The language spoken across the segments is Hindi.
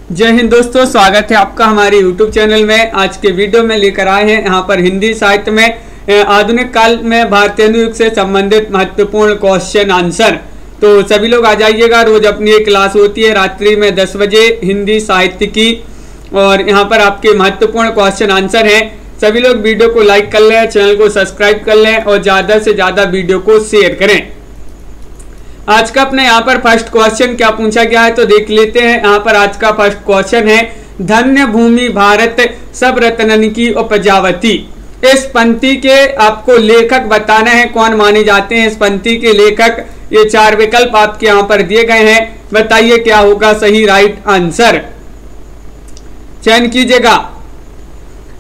जय हिंद दोस्तों, स्वागत है आपका हमारे YouTube चैनल में। आज के वीडियो में लेकर आए हैं यहाँ पर हिंदी साहित्य में आधुनिक काल में भारतेंदु युग से संबंधित महत्वपूर्ण क्वेश्चन आंसर। तो सभी लोग आ जाइएगा। रोज अपनी एक क्लास होती है रात्रि में 10 बजे हिंदी साहित्य की, और यहाँ पर आपके महत्वपूर्ण क्वेश्चन आंसर हैं। सभी लोग वीडियो को लाइक कर लें, चैनल को सब्सक्राइब कर लें और ज़्यादा से ज़्यादा वीडियो को शेयर करें। आज का अपने यहाँ पर फर्स्ट क्वेश्चन क्या पूछा गया है तो देख लेते हैं। यहाँ पर आज का फर्स्ट क्वेश्चन है, धन्य भूमि भारत सब रत्नन की उपजावती। इस पंक्ति के आपको लेखक बताना है, कौन माने जाते हैं इस पंक्ति के लेखक। ये 4 विकल्प आपके यहाँ पर दिए गए हैं, बताइए क्या होगा सही राइट आंसर। चयन कीजिएगा।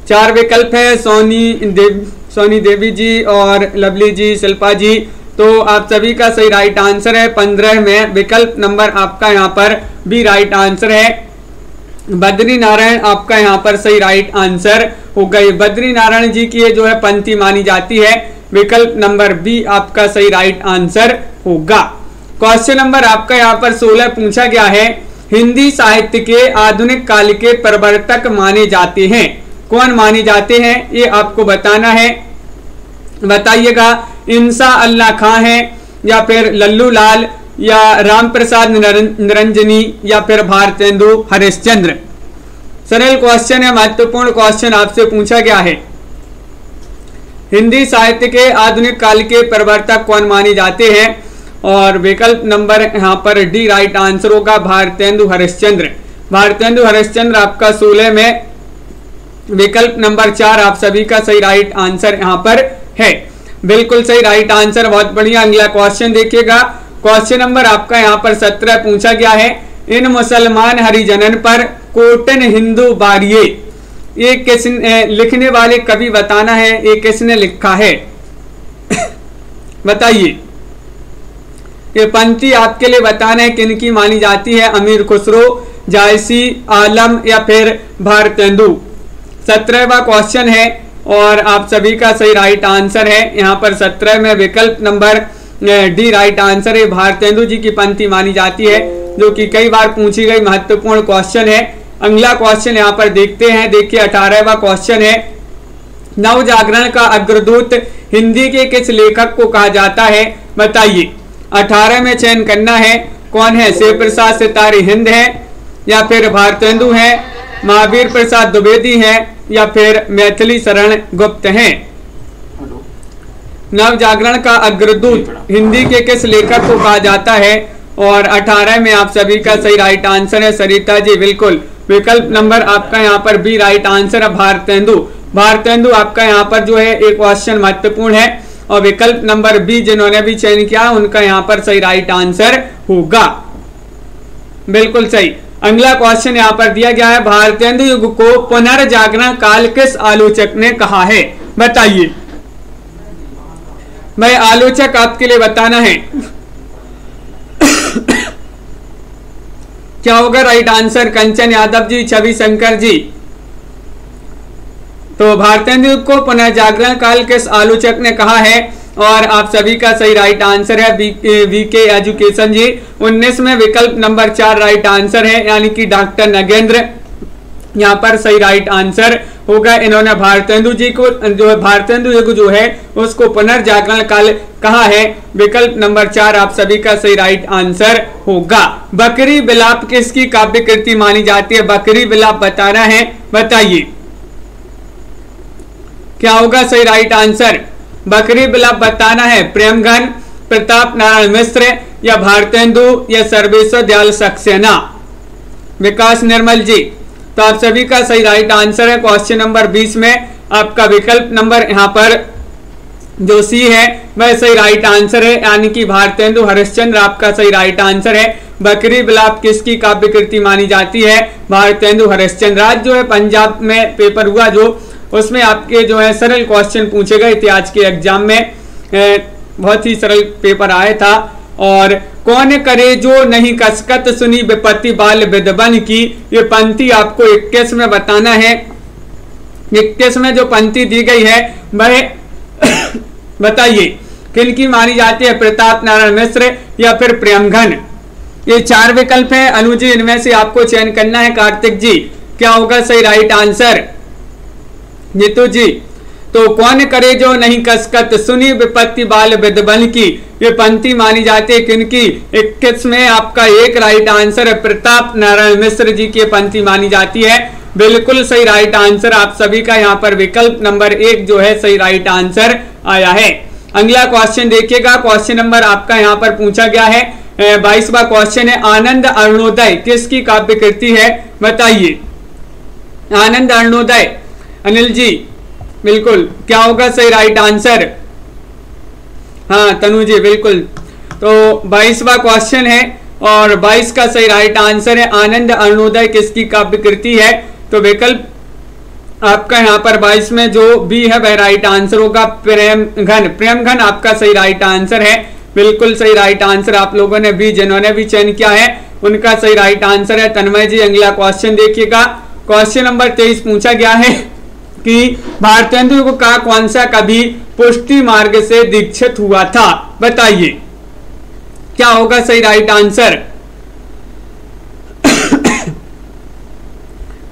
4 विकल्प है, सोनी देवी जी और लवली जी, शिल्पा जी। तो आप सभी का सही राइट आंसर है 15 में विकल्प नंबर आपका यहाँ पर भी राइट आंसर है। बद्री नारायण आपका यहाँ पर सही राइट आंसर हो गई। बद्री नारायण जी की ये जो है पंक्ति मानी जाती है, विकल्प नंबर बी आपका सही राइट आंसर होगा। क्वेश्चन नंबर आपका यहाँ पर 16 पूछा गया है, हिंदी साहित्य के आधुनिक काल के प्रवर्तक माने जाते हैं। कौन माने जाते हैं ये आपको बताना है, बताइएगा। इंसा अल्लाह खां है, या फिर लल्लू लाल, या राम प्रसाद निरंजनी, या फिर भारतेंदु हरिश्चंद्र। सरल क्वेश्चन है, महत्वपूर्ण क्वेश्चन आपसे पूछा गया है। हिंदी साहित्य के आधुनिक काल के प्रवर्तक कौन माने जाते हैं, और विकल्प नंबर यहाँ पर डी राइट आंसर होगा, भारतेंदु हरिश्चंद्र। भारतेंदु हरिश्चंद्र आपका 16 में विकल्प नंबर 4 आप सभी का सही राइट आंसर यहाँ पर है। बिल्कुल सही राइट आंसर, बहुत बढ़िया। अगला क्वेश्चन देखिएगा। क्वेश्चन नंबर आपका यहाँ पर 17 पूछा गया है, इन मुसलमान हरिजनन पर कोटन हिंदू बारिये, ये किसने लिखने वाले कवि बताना है, ये किसने लिखा है बताइए। ये पंक्ति आपके लिए बताना है किनकी मानी जाती है, अमीर खुसरो, जायसी, आलम, या फिर भारतेंदु। 17वां क्वेश्चन है और आप सभी का सही राइट आंसर है यहाँ पर 17 में विकल्प नंबर डी राइट आंसर है। भारतेंदु जी की पंक्ति मानी जाती है, जो कि कई बार पूछी गई महत्वपूर्ण क्वेश्चन है। अगला क्वेश्चन यहाँ पर देखते हैं। देखिए 18वां क्वेश्चन है, नव जागरण का अग्रदूत हिंदी के किस लेखक को कहा जाता है, बताइए। 18 में चयन करना है, कौन है। शिव प्रसाद सितारे हिंद है, या फिर भारतेंदु है, महावीर प्रसाद द्विवेदी है, या फिर मैथिली शरण गुप्त हैं। नव जागरण का अग्रदूत हिंदी के किस लेखक को कहा जाता है, और 18 में आप सभी का सही राइट आंसर है सरिता जी। बिल्कुल विकल्प नंबर आपका यहाँ पर बी राइट आंसर है, भारतेंदु। भारतेंदु आपका यहाँ पर जो है एक क्वेश्चन महत्वपूर्ण है, और विकल्प नंबर बी जिन्होंने भी चयन किया उनका यहाँ पर सही राइट आंसर होगा। बिल्कुल सही। अगला क्वेश्चन यहाँ पर दिया गया है, भारतेंदु युग को पुनर्जागरण काल किस आलोचक ने कहा है, बताइए। भाई आलोचक आपके लिए बताना है क्या होगा राइट आंसर, कंचन यादव जी, छवि शंकर जी। तो भारतेंदु युग को पुनर्जागरण काल किस आलोचक ने कहा है, और आप सभी का सही राइट आंसर है वीके एजुकेशन जी। 19 में विकल्प नंबर 4 राइट आंसर है, यानी कि डॉक्टर नगेंद्र यहाँ पर सही राइट आंसर होगा। इन्होंने भारतेंदु जी को जो है भारतेंदु युग जो है उसको पुनर्जागरण काल कहा है, विकल्प नंबर 4 आप सभी का सही राइट आंसर होगा। बकरी बिलाप किसकी काव्य कृति मानी जाती है, बकरी बिलाप बताना है, बताइए क्या होगा सही राइट आंसर। बकरी बिलाप बताना है, प्रेमघन, प्रताप नारायण मिश्र, या भारतेंदु, या सर्वेश्वर दयाल सक्सेना। विकास निर्मल जी। तो आप सभी का सही राइट आंसर है क्वेश्चन नंबर 20 में आपका विकल्प नंबर यहाँ पर जो सी है वह सही राइट आंसर है, यानी कि भारतेंदु हरिश्चंद्र आपका सही राइट आंसर है। बकरी बिलाप किसकी काव्य कृति मानी जाती है, भारतेंदु हरिश्चंद्र। आज जो है पंजाब में पेपर हुआ जो, उसमें आपके जो है सरल क्वेश्चन पूछे गए थे। आज के एग्जाम में बहुत ही सरल पेपर आया था। और कौन करे जो नहीं कसकत सुनी विपत्ति बाल विधवन की, ये पंक्ति आपको 21 में बताना है। 21 में जो पंक्ति दी गई है वह बताइए किनकी मानी जाती है, प्रताप नारायण मिश्र या फिर प्रेमघन। ये 4 विकल्प हैं अनु जी, इनमें से आपको चयन करना है। कार्तिक जी क्या होगा सही राइट आंसर? नीतू जी तो कौन करे जो नहीं कसकत, सुनी विपत्ति बाल विद्वन की, ये पंक्ति मानी जाती है किनकी? 21 में आपका एक राइट आंसर है, प्रताप नारायण मिश्र जी की पंक्ति मानी जाती है। बिल्कुल सही राइट आंसर आप सभी का यहाँ पर विकल्प नंबर 1 जो है सही राइट आंसर आया है। अगला क्वेश्चन देखिएगा, क्वेश्चन नंबर आपका यहाँ पर पूछा गया है 22वां क्वेश्चन है, आनंद अरुणोदय किसकी काव्य कृति है? बताइए। आनंद अरुणोदय, अनिल जी बिल्कुल क्या होगा सही राइट आंसर? हाँ तनु जी बिल्कुल। तो 22वां क्वेश्चन है और 22 का सही राइट आंसर है, आनंद अरुणोदय किसकी काव्य कृति है? तो विकल्प आपका यहाँ पर 22 में जो बी है वह राइट आंसर होगा, प्रेमघन। प्रेमघन आपका सही राइट आंसर है, बिल्कुल सही राइट आंसर आप लोगों ने भी, जिन्होंने भी चयन किया है उनका सही राइट आंसर है। तन्मय जी अगला क्वेश्चन देखिएगा, क्वेश्चन नंबर 23 पूछा गया है कि भारतेंदु का कौन सा कवि पुष्टि मार्ग से दीक्षित हुआ था? बताइए क्या होगा सही राइट आंसर?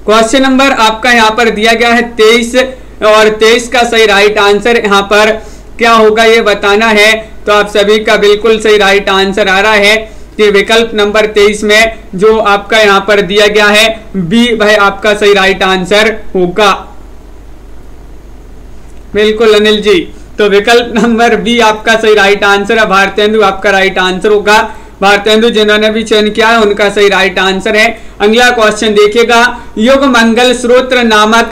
क्वेश्चन नंबर आपका यहाँ पर दिया गया है 23 और 23 का सही राइट आंसर यहाँ पर क्या होगा ये बताना है। तो आप सभी का बिल्कुल सही राइट आंसर आ रहा है कि विकल्प नंबर 23 में जो आपका यहाँ पर दिया गया है बी वह आपका सही राइट आंसर होगा। बिल्कुल अनिल जी, तो विकल्प नंबर बी आपका सही राइट आंसर है, भारतेंदु आपका राइट आंसर होगा। भारतेंदु जिन्होंने भी चयन किया है उनका सही राइट आंसर है। अगला क्वेश्चन देखिएगा, युग मंगल स्रोत्र नामक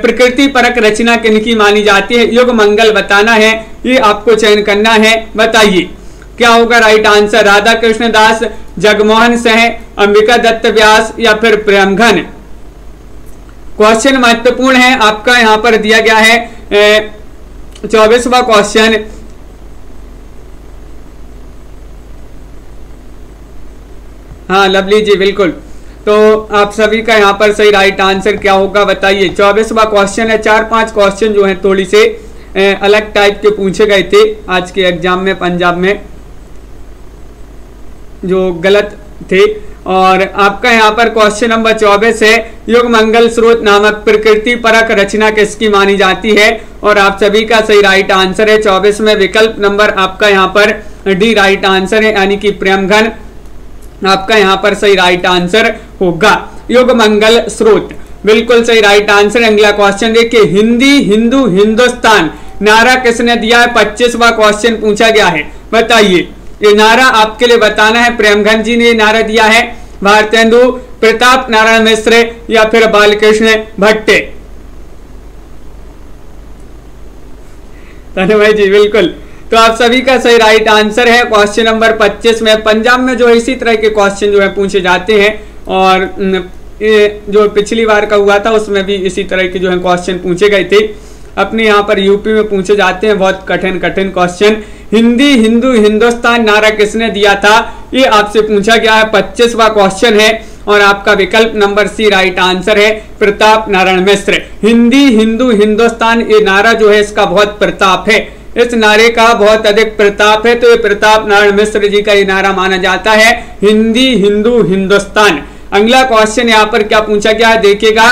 प्रकृति परक रचना किनकी मानी जाती है? युग मंगल बताना है, ये आपको चयन करना है। बताइए क्या होगा राइट आंसर? राधा कृष्ण दास, जगमोहन सिंह, अंबिका दत्त व्यास या फिर प्रेमघन? क्वेश्चन महत्वपूर्ण है, आपका यहाँ पर दिया गया है 24वां क्वेश्चन। हाँ लवली जी बिल्कुल, तो आप सभी का यहाँ पर सही राइट आंसर क्या होगा बताइए। 24वां क्वेश्चन है। 4-5 क्वेश्चन जो है थोड़ी से अलग टाइप के पूछे गए थे आज के एग्जाम में, पंजाब में जो गलत थे। और आपका यहाँ पर क्वेश्चन नंबर 24 है, युग मंगल स्रोत नामक प्रकृति परक रचना किसकी मानी जाती है? और आप सभी का सही राइट आंसर है 24 में विकल्प नंबर आपका यहाँ पर डी राइट आंसर है, यानी कि प्रेमघन आपका यहाँ पर सही राइट आंसर होगा। युग मंगल स्रोत बिल्कुल सही राइट आंसर। अगला क्वेश्चन देखिए, हिंदी हिंदू हिंदुस्तान नारा किसने दिया है? 25वां क्वेश्चन पूछा गया है। बताइए ये नारा आपके लिए बताना है, प्रेमघन जी ने नारा दिया है, भारतेंदु, प्रताप नारायण मिश्र या फिर बालकृष्ण भट्टे? तन्मय जी बिल्कुल, तो आप सभी का सही राइट आंसर है क्वेश्चन नंबर 25 में। पंजाब में जो है इसी तरह के क्वेश्चन जो है पूछे जाते हैं और ये जो पिछली बार का हुआ था उसमें भी इसी तरह के जो है क्वेश्चन पूछे गए थे। अपने यहाँ पर यूपी में पूछे जाते हैं बहुत कठिन कठिन क्वेश्चन। हिंदी हिंदू हिंदुस्तान नारा किसने दिया था? ये आपसे पूछा गया है, 25वां क्वेश्चन है और आपका विकल्प नंबर सी राइट आंसर है, प्रताप नारायण मिश्र। हिंदी हिंदू हिंदुस्तान ये नारा जो है इसका बहुत प्रताप है, इस नारे का बहुत अधिक प्रताप है, तो ये प्रताप नारायण मिश्र जी का ये नारा माना जाता है, हिंदी हिंदू हिंदुस्तान। अगला क्वेश्चन यहाँ पर क्या पूछा गया है देखिएगा,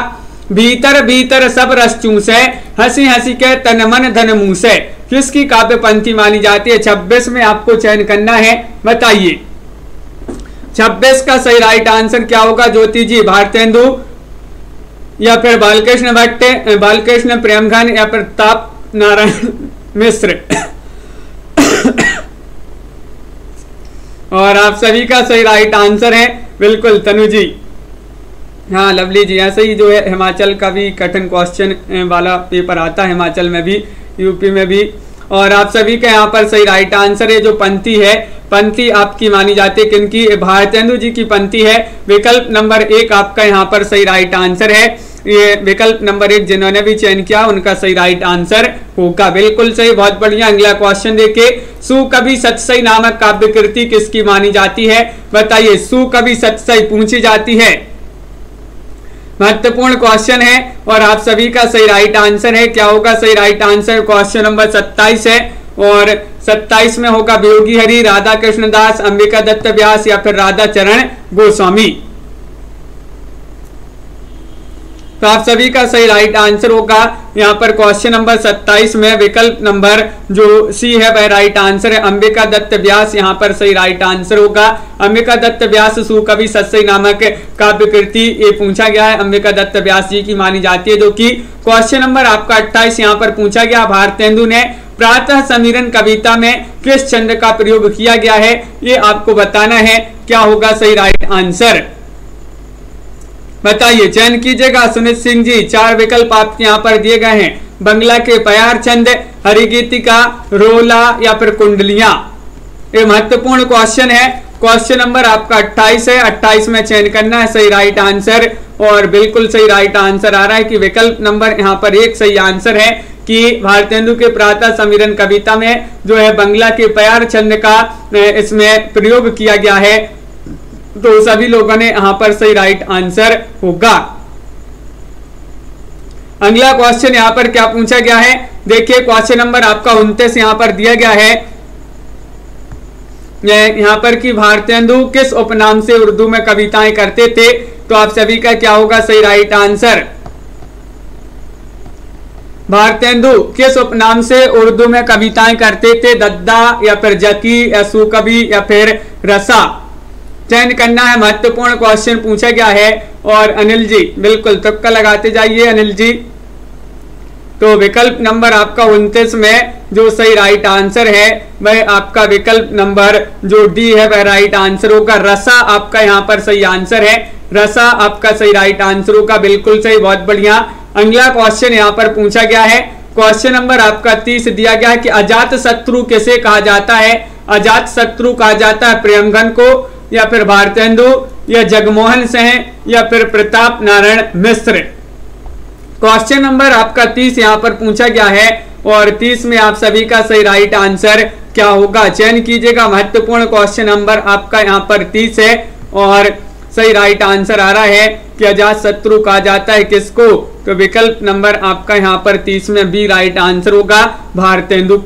भीतर भीतर सब रस चूसे, हंसी हंसी के तन मन धन मुंह से, किसकी काव्य पंक्ति मानी जाती है? 26 में आपको चयन करना है। बताइए 26 का सही राइट आंसर क्या होगा? ज्योति जी, भारतेंदु या फिर बालकृष्ण भट्टे, बालकृष्ण प्रेमघन या प्रताप नारायण मिश्र? और आप सभी का सही राइट आंसर है बिल्कुल तनु जी। हाँ लवली जी, ऐसे ही जो है हिमाचल का भी कठिन क्वेश्चन वाला पेपर आता है, हिमाचल में भी यूपी में भी। और आप सभी का यहाँ पर सही राइट आंसर है, जो पंक्ति है पंक्ति आपकी मानी जाती है किनकी? भारतेंदु जी की पंक्ति है। विकल्प नंबर 1 आपका यहाँ पर सही राइट आंसर है, ये विकल्प नंबर 1 जिन्होंने भी चयन किया उनका सही राइट आंसर होगा। बिल्कुल सही, बहुत बढ़िया। अगला क्वेश्चन देखिए, सुकवि सतसई नामक काव्य कृति किसकी मानी जाती है? बताइए, सुकवि सतसई पूछी जाती है, महत्वपूर्ण क्वेश्चन है और आप सभी का सही राइट आंसर है। क्या होगा सही राइट आंसर? क्वेश्चन नंबर 27 है और 27 में होगा वियोगी हरि, राधा कृष्ण दास, अंबिका दत्त व्यास या फिर राधा चरण गोस्वामी। तो आप सभी का सही राइट आंसर होगा यहाँ पर क्वेश्चन नंबर 27 में विकल्प नंबर जो सी है वह राइट आंसर है, अंबिका दत्त व्यास यहाँ पर सही राइट आंसर होगा। अंबिका दत्त व्यास सुकवि सत्सई नामक काव्य कृति ये पूछा गया है, अंबिका दत्त व्यास जी की मानी जाती है। जो कि क्वेश्चन नंबर आपका 28 यहाँ पर पूछा गया, भारतेंदु ने प्रातः समीरण कविता में किस छंद का प्रयोग किया गया है, ये आपको बताना है। क्या होगा सही राइट आंसर, बताइए, चयन कीजिएगा सुनीत सिंह जी। 4 विकल्प आपके यहाँ पर दिए गए हैं, बंगला के प्यार छंद, हरिगीतिका, रोला या फिर कुंडलियां। ये महत्वपूर्ण क्वेश्चन है। क्वेश्चन नंबर आपका 28 है, 28 में चयन करना है सही राइट आंसर। और बिल्कुल सही राइट आंसर आ रहा है कि विकल्प नंबर यहाँ पर 1 सही आंसर है कि भारतेंदु के प्रातः समीरण कविता में जो है बंगला के प्यार छंद का इसमें प्रयोग किया गया है। तो सभी लोगों ने यहां पर सही राइट आंसर होगा। अगला क्वेश्चन यहां पर क्या पूछा गया है, देखिए क्वेश्चन नंबर आपका 29 यहां पर दिया गया है यहां पर कि भारतेंदु किस उपनाम से उर्दू में कविताएं करते थे। तो आप सभी का क्या होगा सही राइट आंसर, भारतेंदु किस उपनाम से उर्दू में कविताएं करते थे, दद्दा या फिर जकी या सुकवि या फिर रसा। चयन करना है, महत्वपूर्ण क्वेश्चन पूछा गया है। और अनिल जी बिल्कुल तुक्का लगाते जाइए अनिल जी। तो विकल्प नंबर आपका 29 में जो सही राइट आंसर है वह आपका विकल्प नंबर जो डी है वह राइट आंसर होगा, रसा आपका यहाँ पर सही आंसर है, रसा आपका सही राइट आंसर होगा, बिल्कुल सही, बहुत बढ़िया। अगला क्वेश्चन यहाँ पर पूछा गया है, क्वेश्चन नंबर आपका 30 दिया गया है कि अजात शत्रु किसे कहा जाता है। अजात शत्रु कहा जाता है प्रेमगन को या फिर भारतेंदु या जगमोहन सिंह या फिर प्रताप नारायण मिश्र। क्वेश्चन नंबर आपका 30 यहाँ पर पूछा गया है और 30 में आप सभी का सही राइट आंसर क्या होगा, चयन कीजिएगा। महत्वपूर्ण क्वेश्चन नंबर आपका यहाँ पर 30 है और सही राइट आंसर आ रहा है कि अजात शत्रु कहा जाता है किसको। तो विकल्प नंबर आपका यहाँ पर 30 में बी राइट आंसर होगा, भारतेंदु।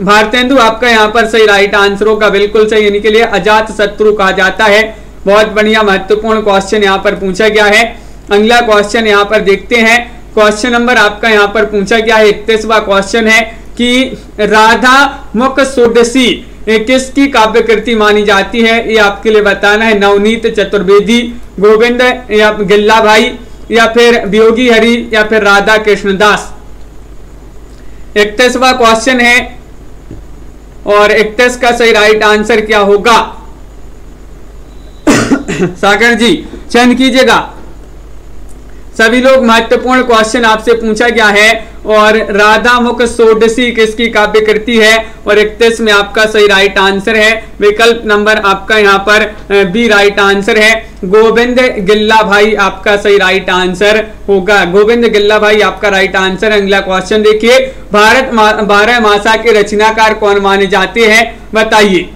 भारतेंदु आपका यहाँ पर सही राइट आंसर होगा, बिल्कुल सही, यानी के लिए अजात शत्रु कहा जाता है। बहुत बढ़िया, महत्वपूर्ण क्वेश्चन यहाँ पर पूछा गया है। अगला क्वेश्चन यहाँ पर देखते हैं, क्वेश्चन नंबर आपका यहाँ पर पूछा गया है 31वां क्वेश्चन है कि राधा मुख सोडसी किसकी काव्य कृति मानी जाती है, ये आपके लिए बताना है। नवनीत चतुर्वेदी, गोविंद या गिल्ला भाई या फिर वियोगी हरि या फिर राधा कृष्णदास। 31वां क्वेश्चन है और 31 का सही राइट आंसर क्या होगा सागर जी चयन कीजिएगा। सभी लोग, महत्वपूर्ण क्वेश्चन आपसे पूछा गया है और राधा मुख सोडसी किसकी काव्य कृति है और 31 में आपका सही राइट आंसर है। विकल्प नंबर आपका यहाँ पर बी राइट आंसर है, गोविंद गिल्ला भाई आपका सही राइट आंसर होगा, गोविंद गिल्ला भाई आपका राइट आंसर। अगला क्वेश्चन देखिए, भारत 12 मासा के रचनाकार कौन माने जाते हैं, बताइए।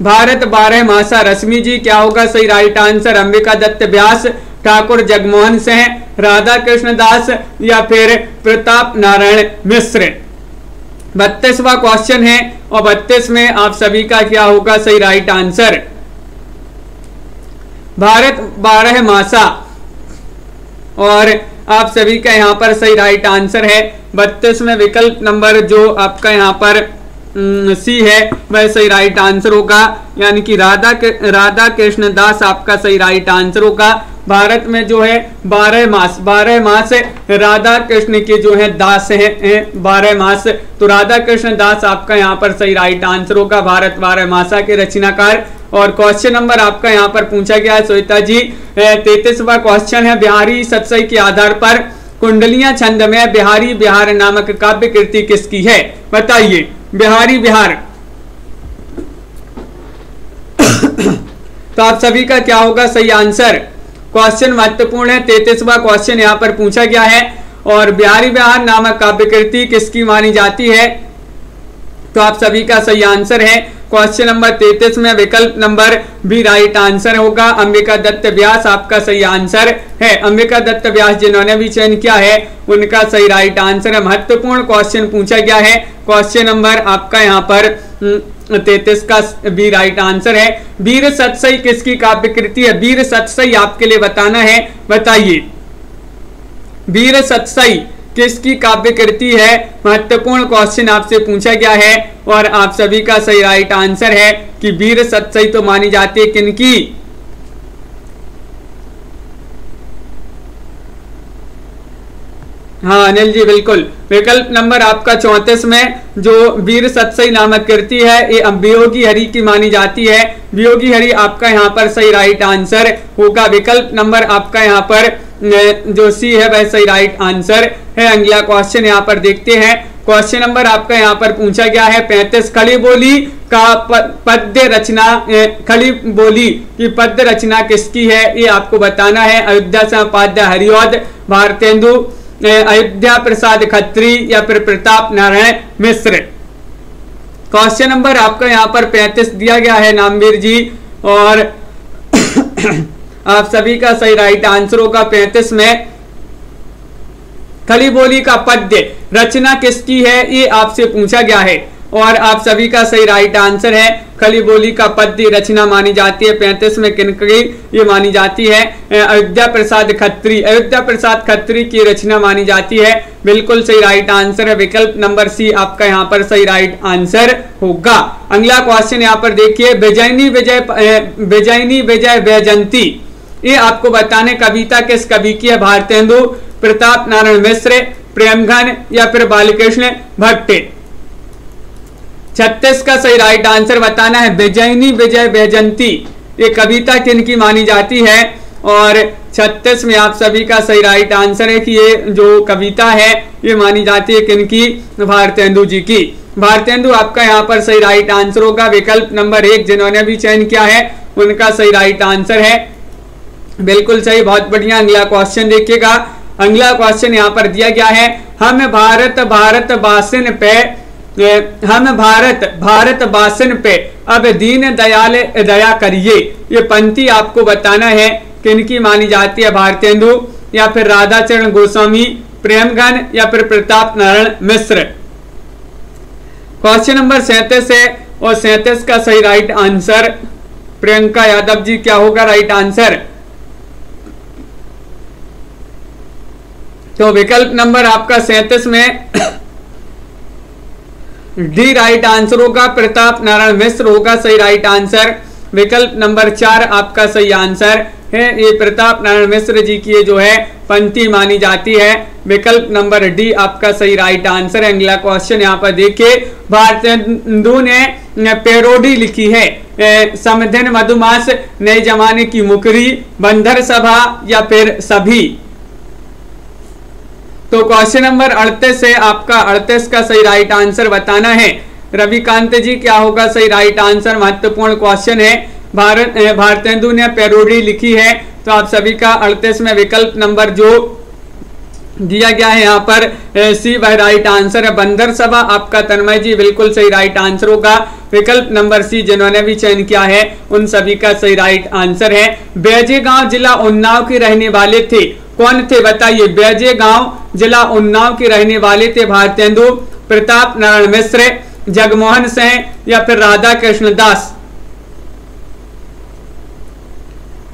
भारत 12 मासा, रश्मि जी क्या होगा सही राइट आंसर, अंबिका दत्त व्यास, ठाकुर जगमोहन सिंह, राधा कृष्ण दास या फिर प्रताप नारायण मिश्र। 32वां क्वेश्चन है और 32 में आप सभी का क्या होगा सही राइट आंसर। भारत 12 मासा और आप सभी का यहाँ पर सही राइट आंसर है। 32 में विकल्प नंबर जो आपका यहाँ पर सी है वह सही राइट आंसर होगा, यानी कि राधा कृष्ण दास आपका सही राइट आंसर होगा। भारत में जो है 12 मास राधा कृष्ण के जो है दास हैं 12 मास, तो राधा कृष्ण दास आपका यहाँ पर सही राइट आंसर होगा, भारत 12 मासा के रचनाकार। और क्वेश्चन नंबर आपका यहाँ पर पूछा गया है श्वेता जी, 33वां क्वेश्चन है, बिहारी सतसई के आधार पर कुंडलियां छंद में बिहारी बिहार नामक काव्य कृति किसकी है, बताइए। बिहारी बिहार तो आप सभी का क्या होगा सही आंसर। क्वेश्चन महत्वपूर्ण है, 33वां क्वेश्चन यहाँ पर पूछा गया है और बिहारी बिहार नामक काव्य कृति किसकी मानी जाती है, तो आप सभी का सही आंसर है क्वेश्चन नंबर 33 में विकल्प नंबर बी राइट आंसर होगा, अंबिका दत्त व्यास आपका सही आंसर है। अंबिका दत्त व्यास जिन्होंने भी चयन किया है उनका सही राइट आंसर है। महत्वपूर्ण क्वेश्चन पूछा गया है, क्वेश्चन नंबर आपका यहाँ पर 33 का बी राइट आंसर है। वीर सतसई किसकी काव्य कृति है? वीर सतसई आपके लिए बताना है, बताइए वीर सतसई किसकी काव्य कृति है? महत्वपूर्ण क्वेश्चन आपसे पूछा गया है और आप सभी का सही राइट आंसर है कि वीर सतसई तो मानी जाती है किनकी? हाँ अनिल जी बिल्कुल। विकल्प नंबर आपका 34 में जो वीर सतसई नामक कृति है ये वियोगी हरि की मानी जाती है। वियोगी हरि आपका यहाँ पर सही राइट आंसर होगा। विकल्प नंबर आपका यहाँ पर जो सी है वह सही राइट आंसर है। अगला क्वेश्चन यहाँ पर देखते हैं। क्वेश्चन नंबर आपका यहाँ पर पूछा गया है 35। खड़ी बोली का पद्य रचना, खड़ी बोली की पद्य रचना किसकी है? ये आपको बताना है। अयोध्या समापाद्य हरिऔध, भारतेंदु, अयोध्या प्रसाद खत्री या फिर प्रताप नारायण मिश्र। क्वेश्चन नंबर आपका यहाँ पर 35 दिया गया है नामवीर जी और आप सभी का सही राइट आंसर होगा 35 में। खड़ी बोली का पद्य रचना किसकी है ये आपसे पूछा गया है और आप सभी का सही राइट आंसर है। खड़ी बोली का पद्य रचना मानी जाती है 35 में किनकी ये मानी जाती है? अयोध्या प्रसाद खत्री। अयोध्या प्रसाद खत्री की रचना मानी जाती है। बिल्कुल सही राइट आंसर है। विकल्प नंबर सी आपका यहाँ पर सही राइट आंसर होगा। अगला क्वेश्चन यहाँ पर देखिए। विजयनी विजय वैजयंती ये आपको बताने कविता किस कवि की है? भारतेंदु, प्रताप नारायण मिश्र, प्रेमघन या फिर बालकृष्ण भट्ट। 36 का सही राइट आंसर बताना है। विजयनी विजय वैजयंती ये कविता किनकी मानी जाती है? और 36 में आप सभी का सही राइट आंसर है कि ये जो कविता है ये मानी जाती है किनकी? भारतेंदु जी की। भारतेंदु आपका यहाँ पर सही राइट आंसर होगा। विकल्प नंबर 1 जिन्होंने भी चयन किया है उनका सही राइट आंसर है। बिल्कुल सही, बहुत बढ़िया। अगला क्वेश्चन देखिएगा। अगला क्वेश्चन यहाँ पर दिया गया है। हम भारत बासिन पे, हम भारत बासिन पे अब दीन दयाल दया करिए ये पंक्ति आपको बताना है किनकी मानी जाती है? भारतेंदु या फिर राधाचरण गोस्वामी, प्रेमघन या फिर प्रताप नारायण मिश्र। क्वेश्चन नंबर 37 है और 37 का सही राइट आंसर प्रियंका यादव जी क्या होगा राइट आंसर? तो विकल्प नंबर आपका 37 में डी राइट आंसर होगा। प्रताप नारायण मिश्र होगा सही राइट आंसर। विकल्प नंबर 4 आपका सही आंसर है। ये प्रताप नारायण मिश्र जी की जो है पंक्ति मानी जाती है। विकल्प नंबर डी आपका सही राइट आंसर है। अगला क्वेश्चन यहाँ पर देखिए। भारतेंदु ने पैरोडी लिखी है। समधिन, मधुमास, नए जमाने की मुकरी, बंदर सभा या फिर सभी। तो क्वेश्चन नंबर 38 है आपका 38 का सही राइट आंसर बताना है। रविकांत जी क्या होगा सही राइट आंसर? महत्वपूर्ण क्वेश्चन है। भारतेंदु ने पैरोडी लिखी है तो आप सभी का 38 में विकल्प नंबर जो दिया गया है यहाँ पर सी वह राइट आंसर है। बंदर सभा आपका तन्मय जी बिल्कुल सही राइट आंसर होगा। विकल्प नंबर सी जिन्होंने भी चयन किया है उन सभी का सही राइट आंसर है। बैजेगांव जिला उन्नाव के रहने वाले थे, कौन थे बताइए? बैजेगांव जिला उन्नाव के रहने वाले थे भारतेंदु, प्रताप नारायण मिश्र, जगमोहन सिंह या फिर राधा कृष्ण दास।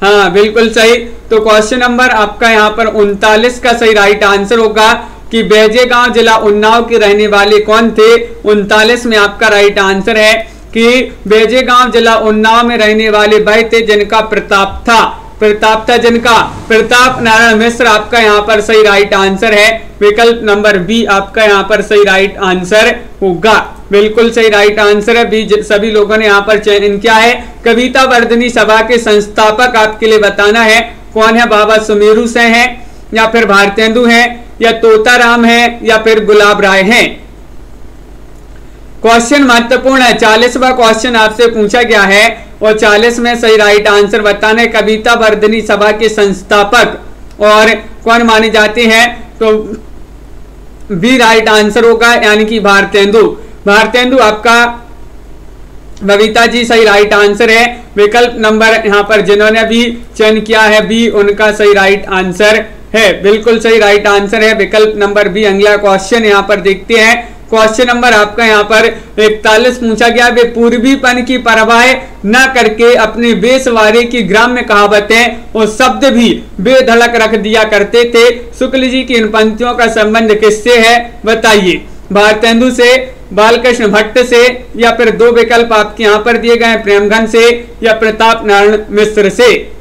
हाँ बिल्कुल सही। तो क्वेश्चन नंबर आपका यहाँ पर 39 का सही राइट आंसर होगा कि बैजेगांव जिला उन्नाव के रहने वाले कौन थे? 39 में आपका राइट आंसर है कि बैजेगांव जिला उन्नाव में रहने वाले वह थे जिनका प्रताप था। प्रताप था जिनका? प्रताप नारायण मिश्र आपका यहाँ पर सही राइट आंसर है। विकल्प नंबर बी आपका यहाँ पर सही राइट आंसर होगा। बिल्कुल सही राइट आंसर है बी। सभी लोगों ने यहाँ पर चयन किया है। कविता वर्धनी सभा के संस्थापक आपके लिए बताना है कौन है? बाबा सुमेरु से हैं या फिर भारतेंदु हैं या तोताराम है या फिर गुलाब राय हैं। क्वेश्चन महत्वपूर्ण है। 40वां क्वेश्चन आपसे पूछा गया है और 40 में सही राइट आंसर बताना है। कविता वर्धनी सभा के संस्थापक और कौन माने जाते हैं? तो बी राइट आंसर होगा यानी कि भारतेंदु। भारतेंदु आपका बबीता जी सही राइट आंसर है। विकल्प नंबर यहाँ पर जिन्होंने भी चयन किया है बी उनका सही राइट आंसर है। बिल्कुल सही राइट आंसर है विकल्प नंबर बी। अगला क्वेश्चन यहाँ पर देखते हैं। क्वेश्चन नंबर आपका यहाँ पर 41 पूछा गया, वे पूर्वीपन की परवाह न करके अपनी बेसवारी की ग्राम्य कहावतें और शब्द भी बेधड़क रख दिया करते थे। शुक्ल जी की इन पंक्तियों का संबंध किससे है बताइए? भारतेंदु से, बालकृष्ण भट्ट से, या फिर दो विकल्प आपके यहाँ पर दिए गए हैं, प्रेमघन से या प्रताप नारायण मिश्र से।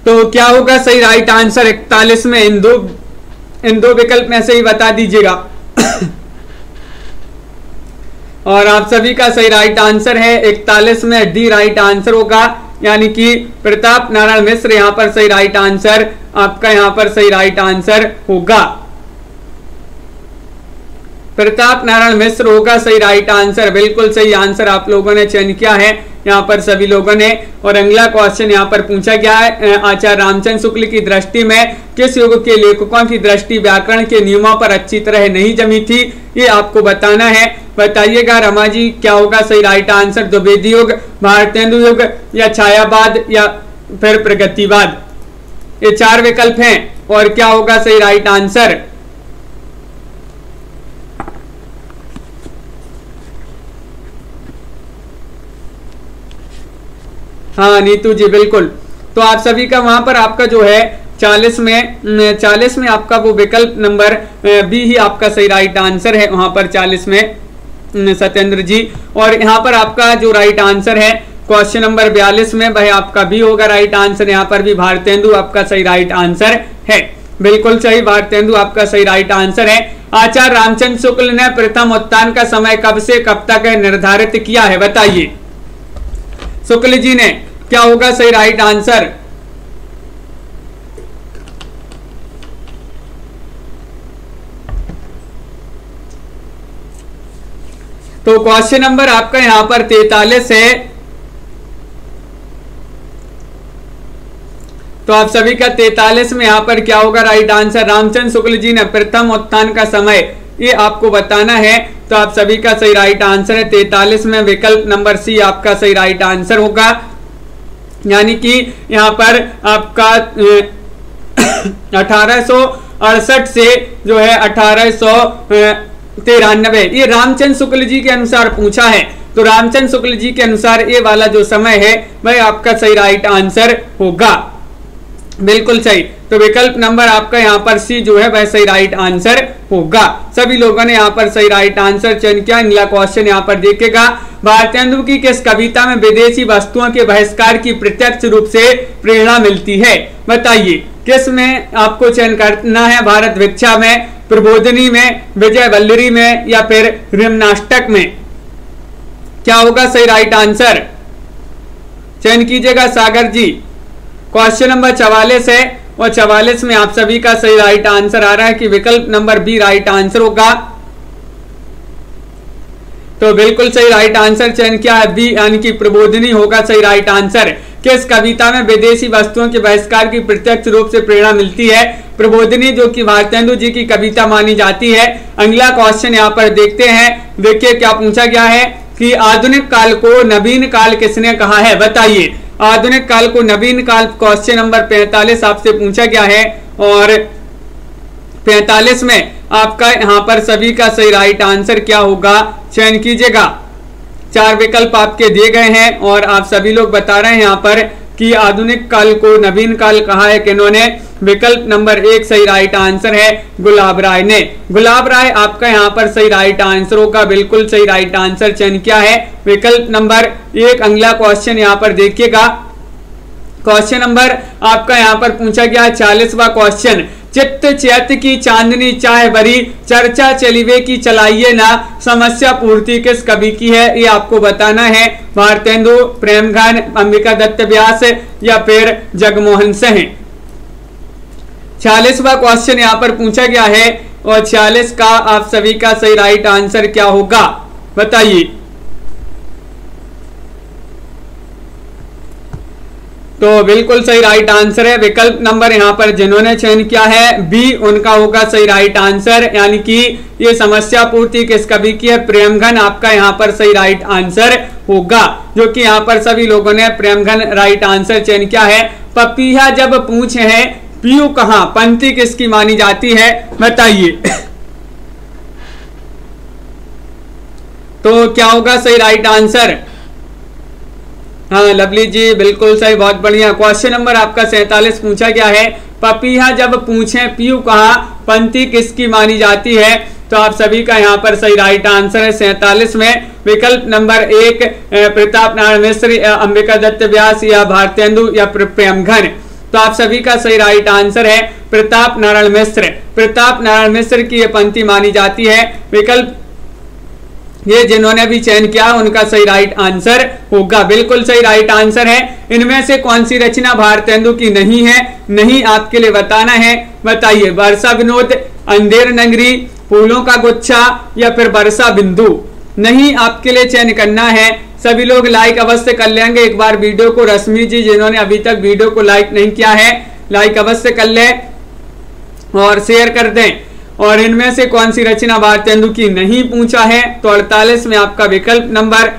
तो क्या होगा सही राइट आंसर 41 में? इन दो विकल्प में से ही बता दीजिएगा। और आप सभी का सही राइट आंसर है 41 में डी राइट आंसर होगा, यानी कि प्रताप नारायण मिश्र यहाँ पर सही राइट आंसर, आपका यहाँ पर सही राइट आंसर होगा। प्रताप नारायण मिश्र होगा सही राइट आंसर, बिल्कुल सही आंसर आप लोगों ने चयन किया है यहाँ पर सभी लोगों ने। और अगला क्वेश्चन यहाँ पर पूछा गया है, आचार्य रामचंद्र शुक्ल की दृष्टि में किस युग के लेखकों की दृष्टि व्याकरण के नियमों पर अच्छी तरह नहीं जमी थी? ये आपको बताना है, बताइएगा। रमा जी क्या होगा सही राइट आंसर? द्विवेदी युग, भारतेंदु युग, या छायावाद, या फिर प्रगतिवाद? ये चार विकल्प हैं और क्या होगा सही राइट आंसर? हाँ नीतू जी बिल्कुल। तो आप सभी का वहां पर आपका जो है 40 में आपका वो विकल्प नंबर बी ही आपका सही राइट आंसर है वहां पर 40 में सत्येंद्र जी। और यहाँ पर आपका जो राइट आंसर है क्वेश्चन नंबर 42 में वह आपका भी होगा राइट आंसर। यहाँ पर भी भारतेंदु आपका सही राइट आंसर है, बिल्कुल सही, भारतेंदु आपका सही राइट आंसर है। आचार्य रामचंद्र शुक्ल ने प्रथम उत्थान का समय कब से कब तक निर्धारित किया है बताइए? शुक्ल जी ने, क्या होगा सही राइट आंसर? तो क्वेश्चन नंबर आपका यहां पर 43 है। तो आप सभी का 43 में यहां पर क्या होगा राइट आंसर? रामचंद्र शुक्ल जी ने प्रथम उत्थान का समय ये आपको बताना है। तो आप सभी का सही राइट आंसर है 43 में विकल्प नंबर सी आपका सही राइट आंसर होगा, यानी कि यहाँ पर आपका 1868 से जो है 1893 ये रामचंद्र शुक्ल जी के अनुसार पूछा है। तो रामचंद्र शुक्ल जी के अनुसार ये वाला जो समय है वह आपका सही राइट आंसर होगा, बिल्कुल सही। तो विकल्प नंबर आपका यहाँ पर सी जो है वह सही राइट आंसर होगा। सभी लोगों ने यहाँ पर सही राइट आंसर चयन किया। अगला क्वेश्चन यहाँ पर देखिएगा, भारतेंदु की किस कविता में विदेशी वस्तुओं के बहिष्कार की प्रत्यक्ष रूप से प्रेरणा मिलती है बताइए? किस में आपको चयन करना है? भारत भिक्षा में, प्रबोधिनी में, विजय वल्लरी में, या फिर रिमनाष्टक में? क्या होगा सही राइट आंसर? चयन कीजिएगा सागर जी। क्वेश्चन नंबर 44 है और 44 में आप सभी का सही राइट आंसर आ रहा है कि विकल्प नंबर बी राइट आंसर होगा। तो बिल्कुल सही राइट आंसर चयन किया है बी, यानी कि प्रबोधिनी होगा सही राइट आंसर। किस कविता में विदेशी वस्तुओं के बहिष्कार की प्रत्यक्ष रूप से प्रेरणा मिलती है? प्रबोधिनी, जो कि भारतेंदु जी की कविता मानी जाती है। अगला क्वेश्चन यहाँ पर देखते हैं, देखिए क्या पूछा गया है कि आधुनिक काल को नवीन काल किसने कहा है बताइए? आधुनिक काल को नवीन काल क्वेश्चन नंबर 45 आपसे पूछा गया है। और 45 में आपका यहाँ पर सभी का सही राइट आंसर क्या होगा चयन कीजिएगा। चार विकल्प आपके दिए गए हैं और आप सभी लोग बता रहे हैं यहाँ पर कि आधुनिक काल को नवीन काल कहा है किन्होंने? विकल्प नंबर 1 सही राइट आंसर है गुलाब राय ने। गुलाब राय आपका यहाँ पर सही राइट आंसर होगा, बिल्कुल सही राइट आंसर चयन किया है विकल्प नंबर 1। अगला क्वेश्चन यहाँ पर देखिएगा, क्वेश्चन नंबर आपका यहाँ पर पूछा गया 40वां क्वेश्चन, चित्त चैत की चांदनी चाय भरी चर्चा चलिवे की चलाइए ना, समस्या पूर्ति किस कवि की है? ये आपको बताना है। भारतेंदु, प्रेमघन, अंबिका दत्त व्यास, या फिर जगमोहन सिंह? 40वां क्वेश्चन यहाँ पर पूछा गया है और 46 का आप सभी का सही राइट आंसर क्या होगा बताइए? तो बिल्कुल सही राइट आंसर है विकल्प नंबर यहाँ पर जिन्होंने चयन किया है बी, उनका होगा सही राइट आंसर, यानी कि ये समस्या पूर्ति किस कवि की है? प्रेमघन आपका यहाँ पर सही राइट आंसर होगा, जो कि यहाँ पर सभी लोगों ने प्रेमघन राइट आंसर चयन किया है। पपीहा जब पूछे है पीयू कहाँ, पंक्ति किसकी मानी जाती है बताइए? तो क्या होगा सही राइट आंसर? हाँ लवली जी बिल्कुल सही, बहुत बढ़िया। क्वेश्चन नंबर आपका 47 पूछा गया है, पपीहा जब पूछे पीयू कहा, पंक्ति किसकी मानी जाती है? तो आप सभी का यहाँ पर सही राइट आंसर है 47 में विकल्प नंबर 1 प्रताप नारायण मिश्र, अंबिका दत्त व्यास या भारतेंदु या प्रेमघन। तो आप सभी का सही राइट आंसर है प्रताप नारायण मिश्र। प्रताप नारायण मिश्र की यह पंक्ति मानी जाती है। विकल्प ये जिन्होंने भी चयन किया उनका सही राइट आंसर होगा, बिल्कुल सही राइट आंसर है। इनमें से कौन सी रचना भारतेंदु की नहीं है? नहीं आपके लिए बताना है, बताइए। वर्षा विनोद, अंधेर नगरी, फूलों का गुच्छा या फिर वर्षा बिंदु? नहीं आपके लिए चयन करना है। सभी लोग लाइक अवश्य कर लेंगे एक बार वीडियो को। रश्मि जी जिन्होंने अभी तक वीडियो को लाइक नहीं किया है, लाइक अवश्य कर ले और शेयर कर दें। और इनमें से कौन सी रचना भारतेंदु की नहीं पूछा है? तो 48 में आपका विकल्प नंबर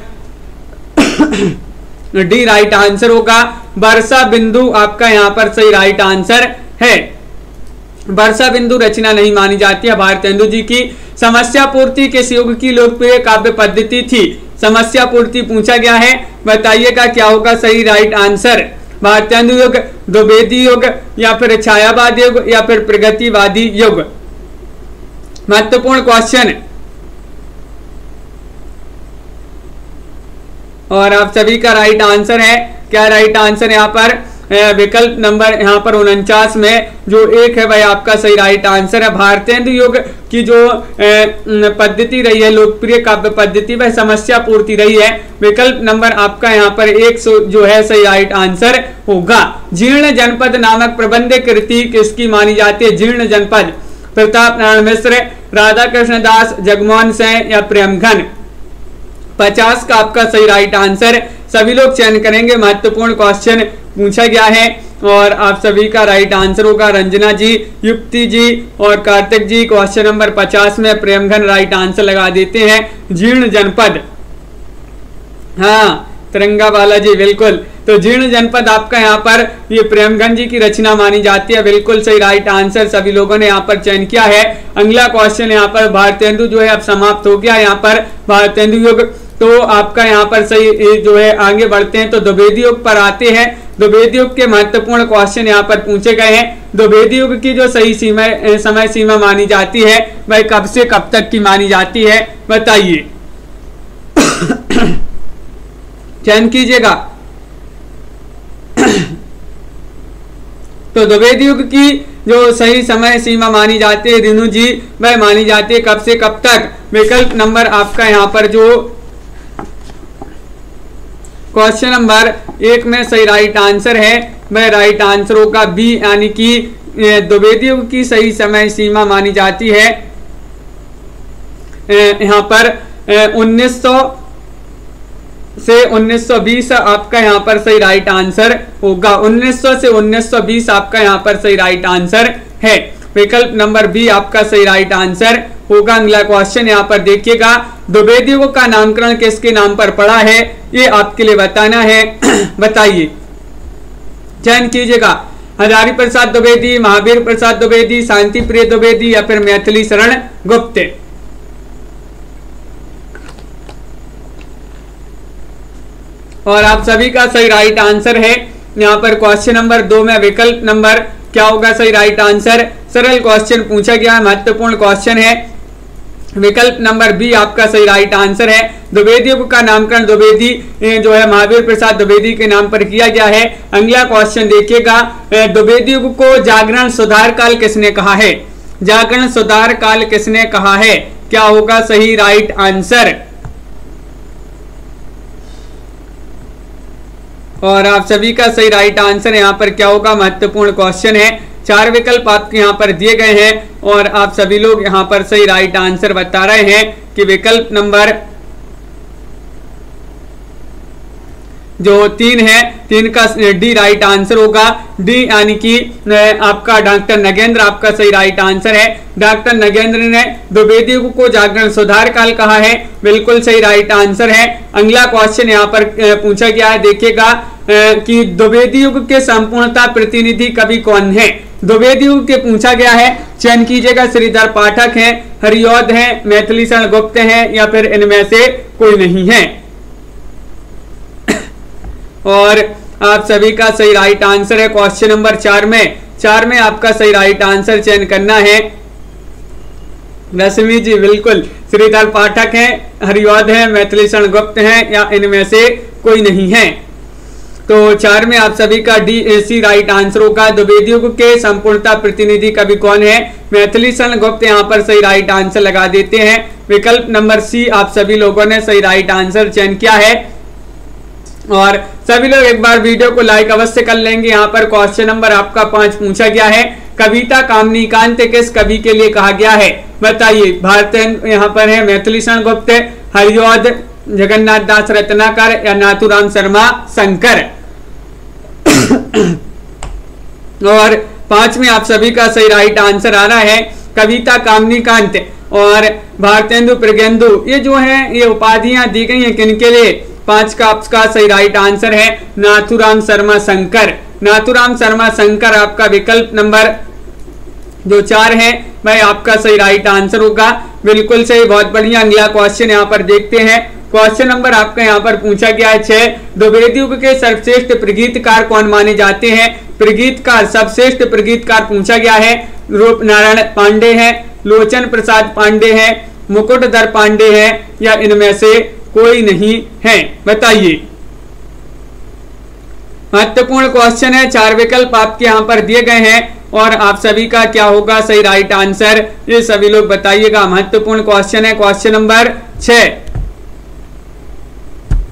डी राइट आंसर होगा। वर्षा बिंदु आपका यहाँ पर सही राइट आंसर है। वर्षा बिंदु रचना नहीं मानी जाती है भारतेंदु जी की। समस्या पूर्ति किस युग की लोकप्रिय काव्य पद्धति थी? समस्या पूर्ति पूछा गया है, बताइएगा क्या होगा सही राइट आंसर? भारतेंदु युग, द्विवेदी युग या फिर छायावाद युग या फिर प्रगतिवादी युग? महत्वपूर्ण क्वेश्चन। और आप सभी का राइट आंसर है, क्या राइट आंसर यहाँ पर? विकल्प नंबर यहाँ पर 49 में जो 1 है वह आपका सही राइट आंसर है। भारतेंदु युग की जो पद्धति रही है, लोकप्रिय काव्य पद्धति, वह समस्या पूर्ति रही है। विकल्प नंबर आपका यहाँ पर 1 जो है सही राइट आंसर होगा। जीर्ण जनपद नामक प्रबंध कृति किसकी मानी जाती है? जीर्ण जनपद, प्रताप नारायण मिश्र, राधा कृष्ण दास, जगमोहन सिंह या प्रेमघन? 50 का आपका सही राइट आंसर। सभी लोग चयन करेंगे, महत्वपूर्ण क्वेश्चन पूछा गया है और आप सभी का राइट आंसर होगा। रंजना जी, युक्ति जी और कार्तिक जी क्वेश्चन नंबर 50 में प्रेमघन राइट आंसर लगा देते हैं। जीर्ण जनपद, हाँ तिरंगा वाला जी बिल्कुल। तो जीर्ण जनपद आपका यहाँ पर ये प्रेमघन जी की रचना मानी जाती है, बिल्कुल सही राइट आंसर सभी लोगों ने यहाँ पर चयन किया है। अगला क्वेश्चन यहाँ पर भारतेंदु जो है अब समाप्त हो गया यहाँ पर भारतेंदु युग। तो आपका यहाँ पर सही जो है आगे बढ़ते हैं तो द्विवेदी युग पर आते हैं। द्विवेदी युग के महत्वपूर्ण क्वेश्चन यहाँ पर पूछे गए हैं। द्विवेदी युग की जो सही समय सीमा मानी जाती है वह कब से कब तक की मानी जाती है, बताइए। चयन कीजिएगा। तो द्विवेदी युग की जो सही समय सीमा मानी जाती है रिनू जी, वह मानी जाती है कब से कब तक? विकल्प नंबर आपका यहाँ पर जो क्वेश्चन नंबर 1 में सही राइट आंसर है वह राइट आंसर होगा बी, यानी कि द्विवेदी युग की सही समय सीमा मानी जाती है यहाँ पर 1900 से 1920 आपका यहाँ पर सही राइट आंसर होगा। 1900 से 1920 आपका यहाँ पर सही राइट आंसर है। विकल्प नंबर बी आपका सही राइट आंसर होगा। अगला क्वेश्चन यहाँ पर देखिएगा, द्विवेदी युग का नामकरण किसके नाम पर पड़ा है? ये आपके लिए बताना है, बताइए। चयन कीजिएगा। हजारी प्रसाद द्विवेदी, महावीर प्रसाद द्विवेदी, शांति प्रिय द्विवेदी या फिर मैथिली शरण गुप्त? और आप सभी का सही राइट आंसर है यहाँ पर क्वेश्चन नंबर 2 में विकल्प नंबर क्या होगा सही राइट आंसर? सरल क्वेश्चन पूछा गया, महत्वपूर्ण क्वेश्चन है। विकल्प नंबर बी आपका सही राइट आंसर है। द्विवेदी युग का नामकरण द्विवेदी जो है महावीर प्रसाद द्विवेदी के नाम पर किया गया है। अगला क्वेश्चन देखिएगा, द्विवेदी युग को जागरण सुधार काल किसने कहा है? जागरण सुधार काल किसने कहा है? क्या होगा सही राइट आंसर? और आप सभी का सही राइट आंसर यहाँ पर क्या होगा? महत्वपूर्ण क्वेश्चन है। 4 विकल्प आपके यहाँ पर दिए गए हैं और आप सभी लोग यहाँ पर सही राइट आंसर बता रहे हैं कि विकल्प नंबर जो 3 है, 3 का डी राइट आंसर होगा। डी यानी कि आपका डॉक्टर नगेंद्र आपका सही राइट आंसर है। डॉक्टर नगेंद्र ने द्विवेदी युग को जागरण सुधार काल कहा है, बिल्कुल सही राइट आंसर है। अगला क्वेश्चन यहाँ पर पूछा गया है, देखिएगा कि द्विवेदी युग के संपूर्णता प्रतिनिधि कवि कौन है। द्विवेदी युग के पूछा गया है, चयन कीजिएगा। श्रीधर पाठक हैं, हरिऔध हैं, मैथिली शरण गुप्त हैं या फिर इनमें से कोई नहीं है। और आप सभी का सही राइट आंसर है क्वेश्चन नंबर 4 में। 4 में आपका सही राइट आंसर चयन करना है। रश्मि जी बिल्कुल, श्रीधर पाठक हैं, हरिऔध हैं, मैथिली शरण गुप्त हैं या इनमें से कोई नहीं है। तो 4 में आप सभी का डी सी राइट आंसर होगा। द्विवेदी युग के संपूर्णता प्रतिनिधि कवि कौन है, मैथिली शरण गुप्त यहाँ पर सही राइट आंसर लगा देते हैं। विकल्प नंबर सी आप सभी लोगों ने सही राइट आंसर चयन किया है। और सभी लोग एक बार वीडियो को लाइक अवश्य कर लेंगे। यहाँ पर क्वेश्चन नंबर आपका 5 पूछा गया है, कविता कामनी कांत किस कवि के लिए कहा गया है, बताइए। भारतेंदु यहाँ पर है, मैथिली शरण गुप्त, हरिऔध, जगन्नाथ दास रत्नाकर या नाथूराम शर्मा शंकर। और 5 में आप सभी का सही राइट आंसर आ रहा है कविता कामनी कांत और भारतेंदु प्रज्ञेंदु। ये जो है ये उपाधियां दी गई हैं किनके लिए। 5 का आपका सही राइट आंसर है नाथूराम शर्मा शंकर। नाथूराम शर्मा शंकर आपका विकल्प नंबर जो 4 है भाई आपका सही राइट आंसर होगा, बिल्कुल सही, बहुत बढ़िया। अगला क्वेश्चन यहाँ पर देखते हैं। क्वेश्चन नंबर आपका यहाँ पर पूछा गया है 6, द्विवेदी युग के सर्वश्रेष्ठ प्रगीतकार कौन माने जाते हैं। प्रगीतकार, सर्वश्रेष्ठ प्रगीतकार पूछा गया है। रूप नारायण पांडे हैं, लोचन प्रसाद पांडे हैं, मुकुटधर पांडे हैं या इनमें से कोई नहीं है, बताइए। महत्वपूर्ण क्वेश्चन है, 4 विकल्प आपके यहाँ पर दिए गए हैं और आप सभी का क्या होगा सही राइट आंसर, ये सभी लोग बताइएगा। महत्वपूर्ण क्वेश्चन है क्वेश्चन नंबर 6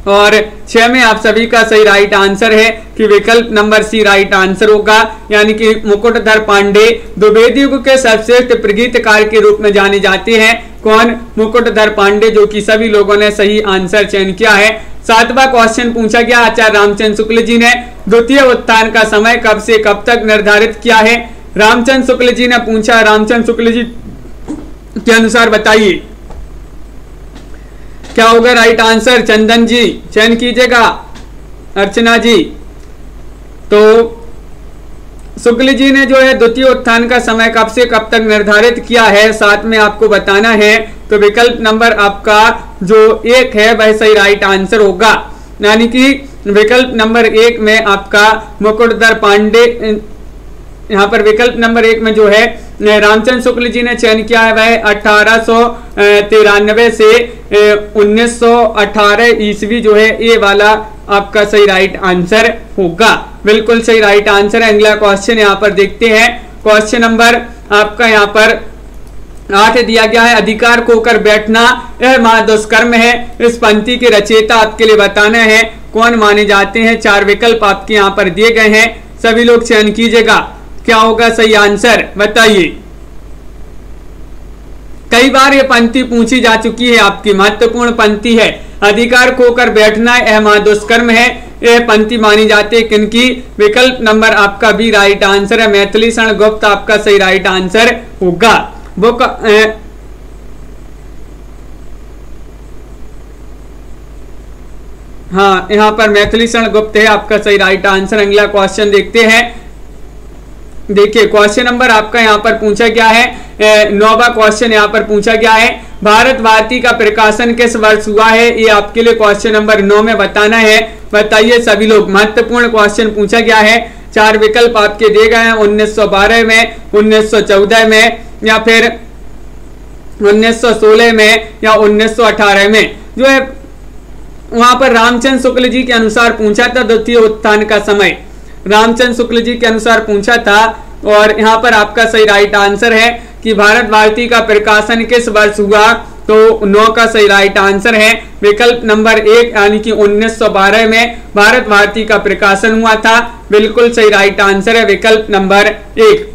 और 6 में आप सभी का सही राइट आंसर है कि विकल्प नंबर सी राइट आंसर होगा, यानी कि मुकुटधर पांडे द्विवेदी युग के सर्वश्रेष्ठ प्रगीतकार के रूप में जाने जाते हैं। कौन, मुकुटधर पांडे, जो कि सभी लोगों ने सही आंसर चयन किया है। 7वां क्वेश्चन पूछा गया, आचार्य रामचंद्र शुक्ल जी ने द्वितीय उत्थान का समय कब से कब तक निर्धारित किया है। रामचंद्र शुक्ल जी ने पूछा, रामचंद्र शुक्ल जी के अनुसार बताइए क्या होगा राइट आंसर। चंदन जी चयन कीजिएगा, अर्चना जी। तो शुक्ल जी ने जो है द्वितीय उत्थान का समय कब से कब तक निर्धारित किया है, 7 में आपको बताना है। तो विकल्प नंबर आपका जो 1 है वह सही राइट आंसर होगा, यानी कि विकल्प नंबर 1 में आपका मुकुटधर पांडे, यहाँ पर विकल्प नंबर 1 में जो है रामचंद्र शुक्ल जी ने चयन किया है वह 1893 से 1918 ईस्वी जो है ये वाला आपका सही राइट आंसर होगा, बिल्कुल सही राइट आंसर है। अगला क्वेश्चन यहाँ पर देखते हैं। क्वेश्चन नंबर आपका यहाँ पर 8 दिया गया है, अधिकार खोकर बैठना यह महादुष्कर्म है। इस पंक्ति के रचयिता आपके लिए बताना है कौन माने जाते हैं। 4 विकल्प आपके यहाँ पर दिए गए हैं, सभी लोग चयन कीजिएगा क्या होगा सही आंसर, बताइए। कई बार ये पंक्ति पूछी जा चुकी है, आपकी महत्वपूर्ण पंक्ति है। अधिकार खोकर बैठना यह महादुष्कर्म है, यह पंक्ति मानी जाती है किनकी। विकल्प नंबर आपका भी राइट आंसर है, मैथिली शरण गुप्त आपका सही राइट आंसर होगा। बुक हाँ, यहाँ पर मैथिली शरण गुप्त है आपका सही राइट आंसर। अगला क्वेश्चन देखते हैं। देखिए क्वेश्चन नंबर आपका यहाँ पर पूछा गया है, 9वां क्वेश्चन यहाँ पर पूछा गया है, भारत भारती का प्रकाशन किस वर्ष हुआ है। ये आपके लिए क्वेश्चन नंबर 9 में बताना है, बताइए सभी लोग। महत्वपूर्ण क्वेश्चन पूछा गया है, 4 विकल्प आपके दिए गए हैं, 1912 में, 1914 में या फिर 1916 में या 1918 में। जो है वहां पर रामचंद्र शुक्ल जी के अनुसार पूछा था द्वितीय उत्थान का समय, रामचंद्र शुक्ल जी के अनुसार पूछा था। और यहाँ पर आपका सही राइट आंसर है कि भारत भारती का प्रकाशन किस वर्ष हुआ, तो 9 का सही राइट आंसर है। विकल्प नंबर 1 यानी कि 1912 में भारत भारती का प्रकाशन हुआ था, बिल्कुल सही राइट आंसर है विकल्प नंबर 1।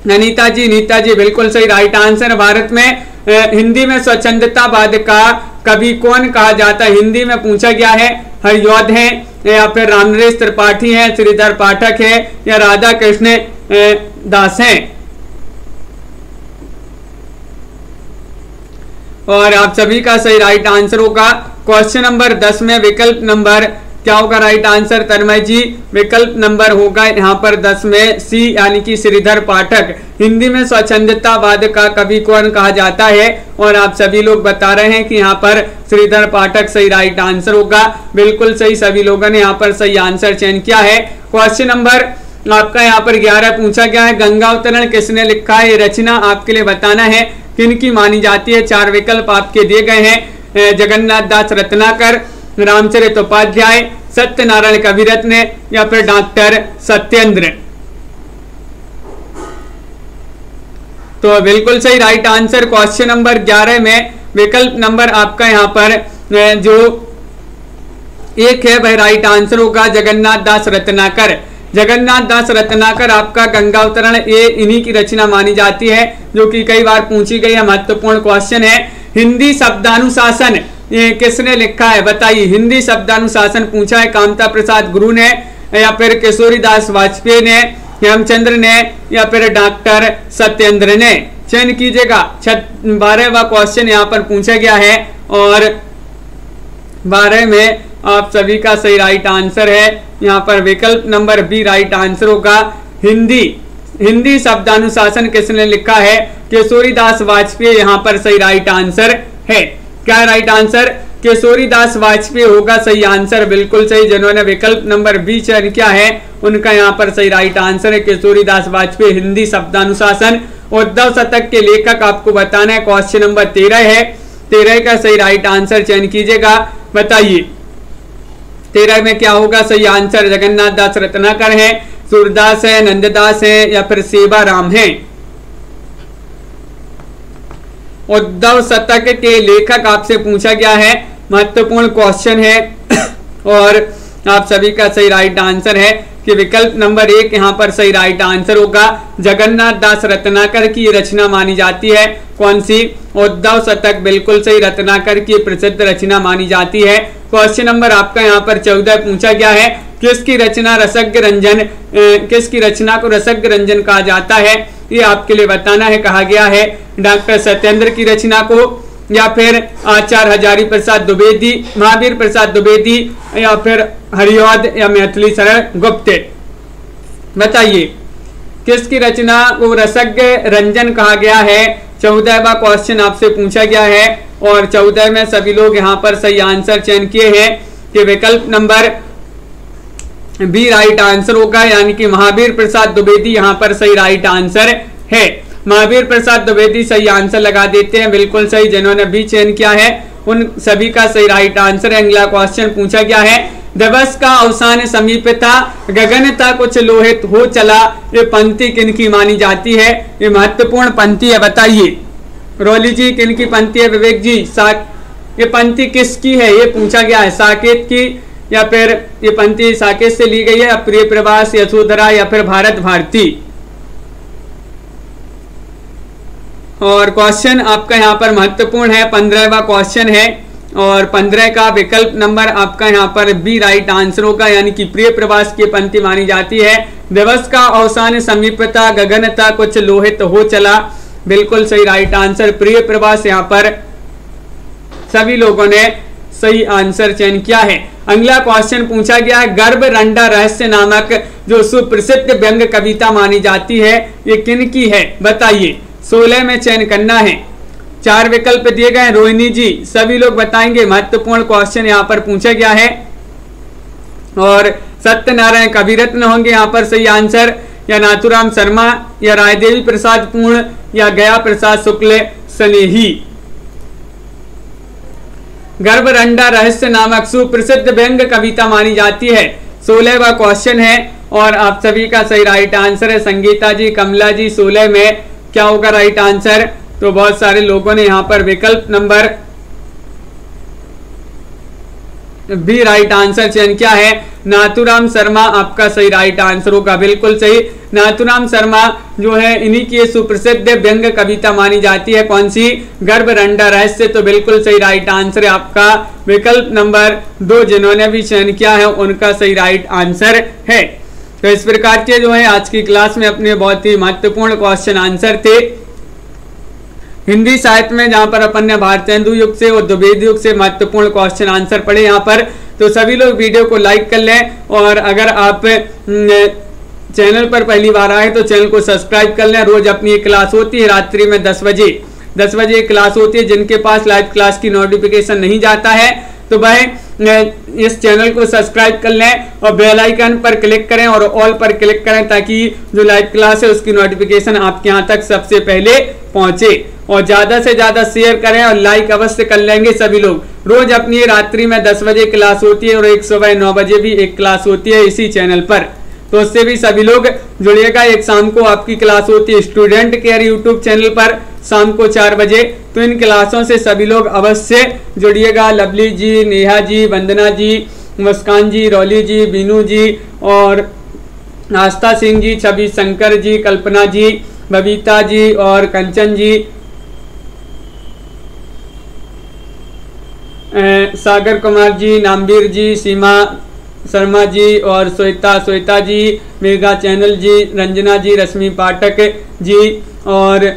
नीता जी बिल्कुल सही राइट आंसर। भारत में हिंदी में स्वच्छंदतावाद का कवि कौन कहा जाता है, हिंदी में पूछा गया है। हरिऔध हैं, या फिर रामनरेश त्रिपाठी हैं, श्रीधर पाठक है या राधा कृष्ण दास हैं। और आप सभी का सही राइट आंसर होगा क्वेश्चन नंबर 10 में विकल्प नंबर क्या होगा राइट आंसर तन्मय जी? विकल्प नंबर होगा यहाँ पर 10 में सी यानी कि श्रीधर पाठक। हिंदी में स्वच्छंदतावाद का कवि कौन कहा जाता है? और आप सभी लोग बता रहे हैं कि यहाँ पर श्रीधर पाठक सही राइट आंसर होगा। बिल्कुल सही, सभी लोगों ने यहाँ पर सही आंसर चयन किया है। क्वेश्चन नंबर आपका यहाँ पर 11 पूछा गया है, गंगा अवतरण किसने लिखा है? ये रचना आपके लिए बताना है किन की मानी जाती है। 4 विकल्प आपके दिए गए हैं, जगन्नाथ दास रत्नाकर, रामचरित उपाध्याय, सत्यनारायण कविरत्न या फिर डॉक्टर सत्येंद्र। तो बिल्कुल सही राइट आंसर क्वेश्चन नंबर 11 में विकल्प नंबर आपका यहाँ पर जो 1 है वह राइट आंसर होगा जगन्नाथ दास रत्नाकर। जगन्नाथ दास रत्नाकर आपका गंगा अवतरण ये इन्हीं की रचना मानी जाती है, जो कि कई बार पूछी गई है, महत्वपूर्ण क्वेश्चन है। हिंदी शब्दानुशासन ये किसने लिखा है बताइए? हिंदी शब्दानुशासन पूछा है, कामता प्रसाद गुरु ने या फिर किशोरी दास वाजपेयी ने, हेमचंद्र ने या फिर डॉक्टर सत्येंद्र ने? चयन कीजिएगा। 12वां क्वेश्चन यहाँ पर पूछा गया है और 12 में आप सभी का सही राइट आंसर है यहाँ पर विकल्प नंबर बी राइट आंसर होगा। हिंदी शब्दानुशासन किसने लिखा है? किशोरी दास वाजपेयी यहाँ पर सही राइट आंसर है। क्या राइट आंसर? किशोरी दास वाजपेयी होगा सही आंसर। बिल्कुल सही, जिन्होंने विकल्प नंबर बी चयन किया है उनका यहाँ पर सही राइट आंसर है किशोरी दास वाजपेयी। हिंदी शब्दानुशासन उद्धव शतक के लेखक आपको बताना है। क्वेश्चन नंबर 13 है, 13 का सही राइट आंसर चयन कीजिएगा। बताइए 13 में क्या होगा सही आंसर? जगन्नाथ दास रत्नाकर है, सूरदास है, नंददास है या फिर सेवा राम है? उद्धव शतक के लेखक आपसे पूछा गया है, महत्वपूर्ण क्वेश्चन है और आप सभी का सही राइट आंसर है कि विकल्प नंबर 1 यहाँ पर सही राइट आंसर होगा। जगन्नाथ दास रत्नाकर की रचना मानी जाती है। कौन सी? उद्धव शतक। बिल्कुल सही, रत्नाकर की प्रसिद्ध रचना मानी जाती है। क्वेश्चन नंबर आपका यहाँ पर 14 पूछा गया है, किसकी रचना किसकी रचना को रसज्ञ रंजन कहा जाता है? ये आपके लिए बताना है। कहा गया है डॉक्टर सत्येंद्र की रचना को या फिर आचार्य हजारी प्रसाद द्विवेदी, महावीर प्रसाद द्विवेदी या फिर हरिऔध या मैथिली शरण गुप्त? बताइए किसकी रचना को रसज्ञ रंजन कहा गया है? 14वां क्वेश्चन आपसे पूछा गया है और 14 में सभी लोग यहाँ पर सही आंसर चयन किए हैं कि विकल्प नंबर बी राइट आंसर होगा, यानी कि महावीर प्रसाद द्विवेदी यहाँ पर सही राइट आंसर है। महावीर प्रसाद द्विवेदी सही आंसर लगा देते हैं। बिल्कुल सही, जिन्होंने बी चयन किया है उन सभी का सही राइट आंसर है। अगला क्वेश्चन पूछा गया है, दिवस का अवसान समीप था, गगन था कुछ लोहित हो चला, ये पंक्ति किनकी मानी जाती है? ये महत्वपूर्ण पंक्ति है, बताइए। रोली जी किनकी पंक्ति है? विवेक जी ये पंक्ति किसकी है ये पूछा गया है? साकेत की या फिर ये पंक्ति साकेत से ली गई है, प्रिय प्रवास, यशोधरा या फिर भारत भारती? और क्वेश्चन आपका यहाँ पर महत्वपूर्ण है, 15वां क्वेश्चन है और 15 का विकल्प नंबर आपका यहाँ पर बी राइट आंसर होगा, यानी कि प्रिय प्रवास की पंक्ति मानी जाती है। दिवस का अवसान समीपता, गगनता कुछ लोहित हो चला। बिल्कुल सही राइट आंसर प्रिय प्रवास यहाँ पर सभी लोगों ने सही आंसर चयन किया है। अगला क्वेश्चन पूछा गया है, गर्भ रंडा रहस्य नामक जो सुप्रसिद्ध व्यंग कविता मानी जाती है ये किन की है? बताइए। 16 में चयन करना है। 4 विकल्प दिए गए। रोहिणी जी सभी लोग बताएंगे। महत्वपूर्ण क्वेश्चन यहाँ पर पूछा गया है और सत्यनारायण कविरत्न होंगे यहाँ पर सही आंसर, या नाथुराम शर्मा या रायदेवी प्रसाद पूर्ण या गया प्रसाद शुक्ल स्नेही? गर्भ रंडा रहस्य नामक सुप्रसिद्ध व्यंग कविता मानी जाती है। 16वां क्वेश्चन है और आप सभी का सही राइट आंसर है। संगीता जी, कमला जी 16 में क्या होगा राइट आंसर? तो बहुत सारे लोगों ने यहाँ पर विकल्प नंबर बी राइट आंसर। चयन क्या है? नाथूराम शर्मा आपका सही राइट आंसर होगा, बिल्कुल सही। नाथूराम शर्मा जो है इन्हीं की सुप्रसिद्ध व्यंग कविता मानी जाती है, कौन सी? गर्भरंडा रहस्य। तो बिल्कुल सही राइट आंसर है आपका विकल्प नंबर 2। जिन्होंने भी चयन किया है उनका सही राइट आंसर है। तो इस प्रकार के जो है आज की क्लास में अपने बहुत ही महत्वपूर्ण क्वेश्चन आंसर थे हिंदी साहित्य में, जहां पर अपन ने भारतेंदु युग से और द्विवेदी युग से महत्वपूर्ण क्वेश्चन आंसर पढ़े यहाँ पर। तो सभी लोग वीडियो को लाइक कर लें, और अगर आप चैनल पर पहली बार आए तो चैनल को सब्सक्राइब कर लें। रोज अपनी एक क्लास होती है रात्रि में 10 बजे क्लास होती है। जिनके पास लाइव क्लास की नोटिफिकेशन नहीं जाता है तो वह इस चैनल को सब्सक्राइब कर लें और बेल आइकन पर क्लिक करें और ऑल पर क्लिक करें, ताकि जो लाइव क्लास है उसकी नोटिफिकेशन आपके यहाँ तक सबसे पहले पहुंचे। और ज्यादा से ज्यादा शेयर करें और लाइक अवश्य कर लेंगे सभी लोग। रोज अपनी रात्रि में 10 बजे क्लास होती है और एक सुबह 9 बजे भी एक क्लास होती है इसी चैनल पर, तो उससे भी सभी लोग जुड़िएगा। एक शाम को आपकी क्लास होती है स्टूडेंट केयर यूट्यूब चैनल पर शाम को 4 बजे, तो इन क्लासों से सभी लोग अवश्य जुड़िएगा। लवली जी, नेहा जी, वंदना जी, मुस्कान जी, रौली जी, बीनू जी और आस्था सिंह जी, छवि शंकर जी, कल्पना जी, बबीता जी और कंचन जी, सागर कुमार जी, नामवीर जी, सीमा शर्मा जी और श्वेता जी, मेगा चैनल जी, रंजना जी, रश्मि पाठक जी और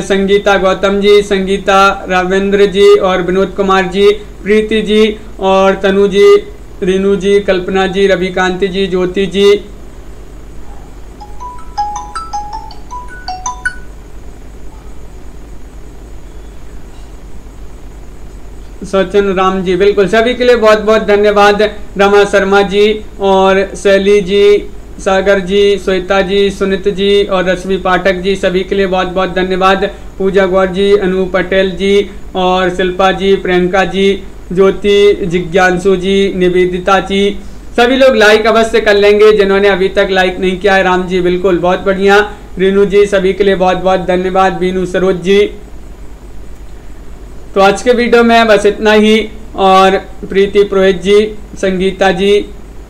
संगीता गौतम जी, संगीता रावेंद्र जी और विनोद कुमार जी, प्रीति जी और तनु जी, रीनू जी, कल्पना जी, रविकांति जी, ज्योति जी, सचिन राम जी, बिल्कुल सभी के लिए बहुत बहुत धन्यवाद। रमा शर्मा जी और शैली जी, सागर जी, श्वेता जी, सुनित जी और रश्मि पाठक जी, सभी के लिए बहुत बहुत धन्यवाद। पूजा गौर जी, अनु पटेल जी और शिल्पा जी, प्रियंका जी, ज्योति, जिज्ञांशु जी, निवेदिता जी, सभी लोग लाइक अवश्य कर लेंगे जिन्होंने अभी तक लाइक नहीं किया है। राम जी बिल्कुल बहुत बढ़िया। रीनू जी, सभी के लिए बहुत बहुत धन्यवाद। बीनू सरोज जी। तो आज के वीडियो में बस इतना ही, और प्रीति पुरोहित जी, संगीता जी,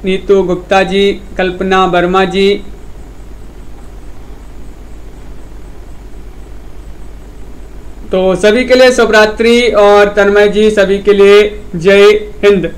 नीतू गुप्ता जी, कल्पना वर्मा जी, तो सभी के लिए शुभ रात्रि, और तन्मय जी सभी के लिए जय हिंद।